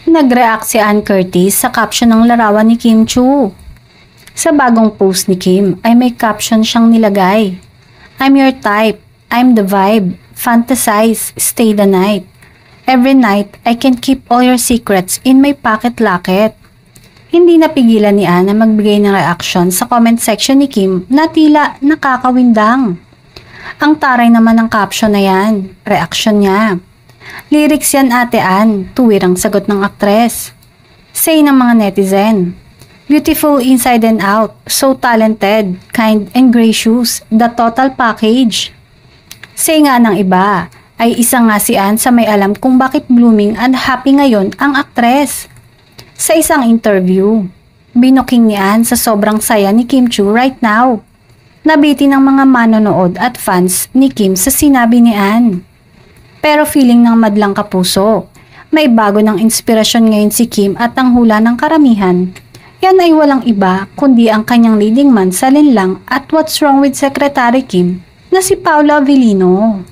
Nag-react si Ann Curtis sa caption ng larawan ni Kim Chu. Sa bagong post ni Kim ay may caption siyang nilagay. I'm your type, I'm the vibe, fantasize, stay the night. Every night, I can keep all your secrets in my pocket locket. Hindi napigilan ni Ann na magbigay ng reaction sa comment section ni Kim na tila nakakawindang. Ang taray naman ng caption na yan, reaction niya. Lyrics yan Ate Ann, tuwirang sagot ng aktres. Say ng mga netizen, beautiful inside and out, so talented, kind and gracious, the total package. Say nga ng iba, ay isa nga si Ann sa may alam kung bakit blooming and happy ngayon ang aktres. Sa isang interview, binuking ni Ann sa sobrang saya ni Kim Chu right now. Nabiti ng mga manonood at fans ni Kim sa sinabi ni Ann. Pero feeling ng madlang kapuso, may bago ng inspirasyon ngayon si Kim at ang hula ng karamihan. Yan ay walang iba kundi ang kanyang leading man sa linlang at What's Wrong with Secretary Kim na si Paula Avellino.